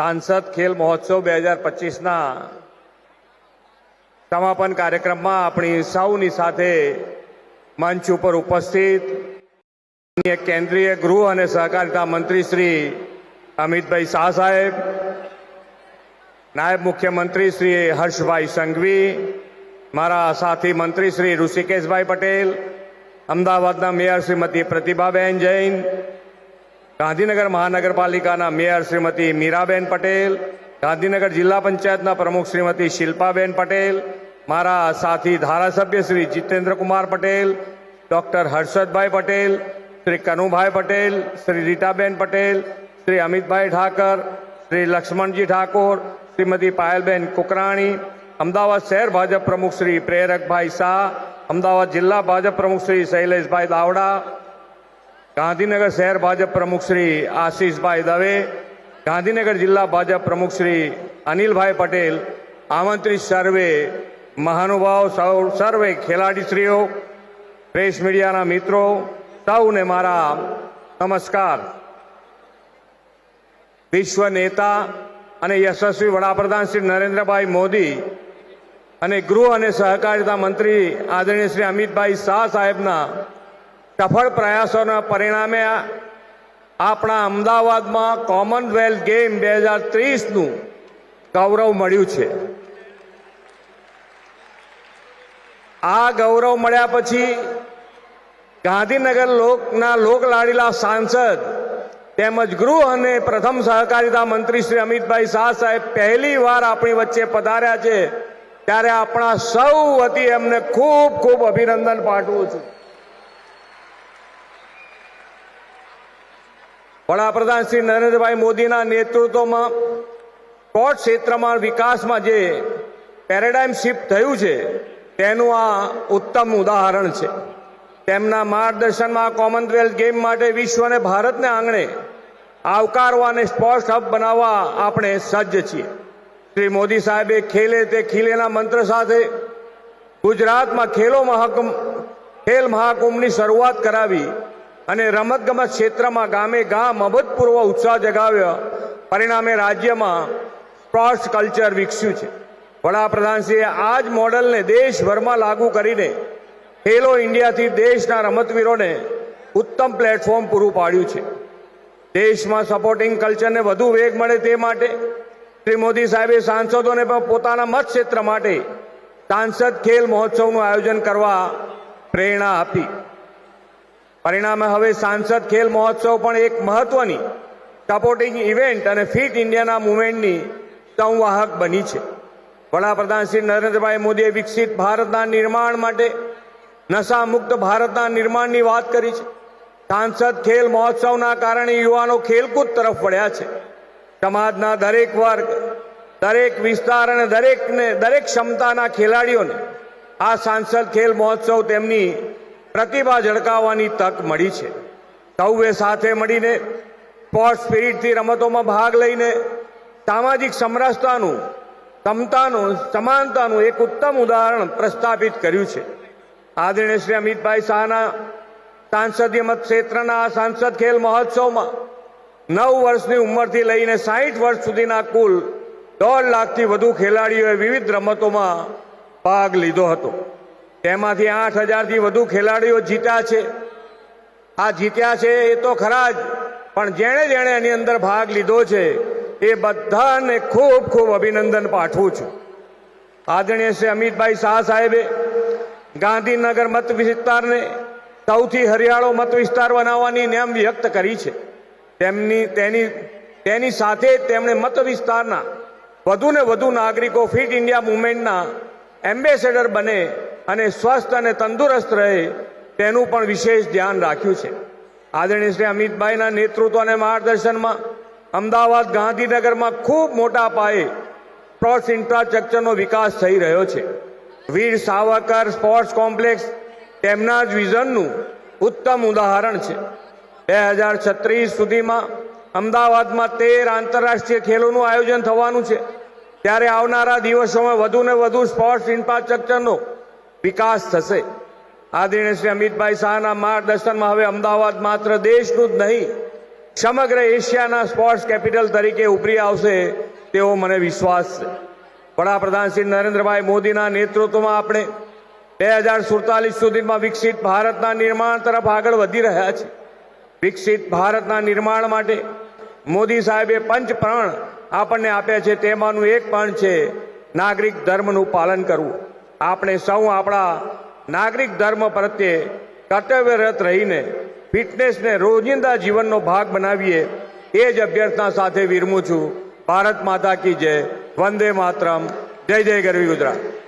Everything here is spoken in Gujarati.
सांसद खेल महोत्सव 2025 समापन कार्यक्रम में अपनी सौनी साथे मंच पर उपस्थित केंद्रीय गृह और सहकारिता मंत्री श्री अमित भाई शाह साहेब, नायब मुख्यमंत्री श्री हर्ष भाई संघवी, मारा साथी मंत्री श्री ऋषिकेश भाई पटेल, अमदावाद मेयर श्रीमती प्रतिभाबेन जैन, गांधीनगर महानगरपालिका मेयर श्रीमती मीराबेन पटेल, गांधीनगर जिला पंचायत प्रमुख श्रीमती शिल्पाबेन पटेल, मारा साथी धारासभ्य श्री जितेन्द्र कुमार पटेल, डॉक्टर हर्षद भाई पटेल, श्री कनुभाई पटेल, श्री रीटाबेन पटेल, श्री अमित भाई ठाकर, श्री लक्ष्मण जी ठाकुर, श्रीमती पायलबेन कुकराणी, अमदावाद शहर भाजप प्रमुख श्री प्रेरक भाई शाह, अमदावाद जिला भाजप प्रमुख श्री शैलेष भाई दावड़ा, गांधीनगर शहर भाजप प्रमुख श्री आशीष भाई दवे, गांधीनगर जिला भाजप प्रमुख श्री अनिल भाई पटेल, आमंत्रित सर्वे महानुभाव, सर्वे खेलाड़ीश्रीओ, प्रेस मीडिया मित्रों, सौने मारा नमस्कार। विश्व नेता અને યશસ્વી વડાપ્રધાન શ્રી નરેન્દ્રભાઈ મોદી અને ગૃહ અને સહકારિતા મંત્રી આદરણીય શ્રી અમિતભાઈ શાહ સાહેબના સફળ પ્રયાસોના પરિણામે આપણા અમદાવાદમાં કોમનવેલ્થ ગેમ 2030નું ગૌરવ મળ્યું છે। આ ગૌરવ મળ્યા પછી ગાંધીનગર લોકલાડીલા સાંસદ તેમજ ગૃહ અને પ્રથમ સહકારિતા મંત્રી શ્રી અમિતભાઈ શાહ સાહેબ પહેલી વાર આપણી વચ્ચે પધાર્યા છે, ત્યારે આપણા સૌ વતી એમને ખૂબ ખૂબ અભિનંદન પાઠવું છું। વડાપ્રધાન શ્રી નરેન્દ્રભાઈ મોદીના નેતૃત્વમાં સ્પોર્ટ ક્ષેત્રમાં વિકાસમાં જે પેરેડાઇમ શિફ્ટ થયું છે તેનું આ ઉત્તમ ઉદાહરણ છે। તેમના માર્ગદર્શનમાં કોમનવેલ્થ ગેમ માટે વિશ્વ અને ભારતને આંગણે આવકારવા અને સ્પોર્ટ્સ હબ બનાવવા આપણે સજ્જ છીએ। શ્રી મોદી સાહેબે ખેલે તે ખીલેના મંત્ર સાથે ગુજરાતમાં ખેલ મહાકુંભની શરૂઆત કરાવી અને રમતગમત ક્ષેત્રમાં ગામે ગામ અભૂતપૂર્વ ઉત્સાહ જગાવ્યો। પરિણામે રાજ્યમાં સ્પોર્ટ્સ કલ્ચર વિકસ્યું છે। વડાપ્રધાનશ્રીએ આ જ મોડલને દેશભરમાં લાગુ કરીને ખેલો ઇન્ડિયાથી દેશના રમતવીરોને ઉત્તમ પ્લેટફોર્મ પૂરું પાડ્યું છે। દેશમાં સપોર્ટિંગ કલ્ચરને વધુ વેગ મળે તે માટે શ્રી મોદી સાહેબે સાંસદોને પણ પોતાના મત ક્ષેત્ર માટે સાંસદ ખેલ મહોત્સવનું આયોજન કરવા પ્રેરણા આપી। પરિણામે હવે સાંસદ ખેલ મહોત્સવ પણ એક મહત્વની સપોર્ટિંગ ઇવેન્ટ અને ફિટ ઇન્ડિયાના મુવમેન્ટની સંવાહક બની છે। વડાપ્રધાન શ્રી નરેન્દ્રભાઈ મોદીએ વિકસિત ભારતના નિર્માણ માટે નશા મુક્ત ભારતના નિર્માણની વાત કરી છે। સાંસદ ખેલ મહોત્સવના કારણે યુવાનો ખેલકૂદ તરફ વળ્યા છે। સમાજના દરેક વર્ગ, દરેક વિસ્તાર અને દરેક ક્ષમતાના ખેલાડીઓને આ સાંસદ ખેલ મહોત્સવ તેમની પ્રતિભા ઝળકાવવાની તક મળી છે। સૌએ સાથે મળીને સ્પોર્ટ્સ સ્પિરિટથી રમતોમાં ભાગ લઈને સામાજિક સમરસતાનું, સમતાનું, સમાનતાનું એક ઉત્તમ ઉદાહરણ પ્રસ્થાપિત કર્યું છે। आदरणीय श्री अमितभाई शाहना सांसदीय मत क्षेत्रना सांसद खेल महोत्सव में 9 वर्षनी उमरथी लईने 60 वर्ष सुधीना कुल 1.5 लाखथी वधु खेलाड़ीओए विविध रमतों में भाग लीधो हतो। तेमांथी 8,000 थी वधु खेलाड़ीओ जीत्या छे। आ जीत्या छे ए तो खरा ज, पण जेणे जेणे आनी अंदर भाग लीधो छे ए बधाने खूब खूब अभिनंदन पाठवुं छुं। आदरणीय श्री अमितभाई शाह साहेबे गांधीनगर मत विस्तार ने सौथी हरियाळो मत विस्तार बनाववानी नेम व्यक्त करी छे। तेनी साथे तेमणे मत विस्तारना વધુ ને વધુ નાગરિકો ફિટ ઇન્ડિયા મૂવમેન્ટના એમ્બેસેડર બને અને સ્વસ્થ અને તંદુરસ્ત રહે તેનું પણ વિશેષ ધ્યાન રાખ્યું છે। આદરણીય શ્રી અમિતભાઈના નેતૃત્વ અને માર્ગદર્શનમાં અમદાવાદ ગાંધીનગરમાં ખૂબ મોટા પાયે સ્પોર્ટ્સ ઇન્ફ્રાસ્ટ્રક્ચરનો વિકાસ થઈ રહ્યો છે। વીર સાવરકર સ્પોર્ટ્સ કોમ્પ્લેક્સ તેમના જ વિઝનનું ઉત્તમ ઉદાહરણ છે। 2036 સુધીમાં અમદાવાદમાં 13 આંતરરાષ્ટ્રીય ખેલોનું આયોજન થવાનું છે, ત્યારે આવનારા દિવસોમાં વધુ ને વધુ સ્પોર્ટ્સ ઇન્ફ્રાસ્ટ્રક્ચરનો વિકાસ થશે। આદરણીય શ્રી અમિતભાઈ શાહના માર્ગદર્શનમાં હવે અમદાવાદ માત્ર દેશનું જ નહીં સમગ્ર એશિયાના સ્પોર્ટ્સ કેપિટલ તરીકે ઉભરી આવશે તેવો મને વિશ્વાસ છે. વડાપ્રધાન શ્રી નરેન્દ્રભાઈ મોદીના નેતૃત્વમાં આપણે 2047 સુધીમાં વિકસિત ભારતના નિર્માણ તરફ આગળ વધી રહ્યા છીએ. વિકસિત ભારતના નિર્માણ માટે મોદી સાહેબે પંચપ્રાણ આપણને આપ્યા છે. તેમાંનું એક પણ છે નાગરિક ધર્મનું પાલન કરવું. આપણે સૌ આપણા નાગરિક ધર્મ પ્રત્યે કર્તવ્યરત રહીને ફિટનેસને રોજિંદા જીવનનો ભાગ બનાવીએ એ જ અભ્યર્થના સાથે વિરમું છું. ભારત માતા કી જય. વંદે માતરમ. જય જય ગરવી ગુજરાત.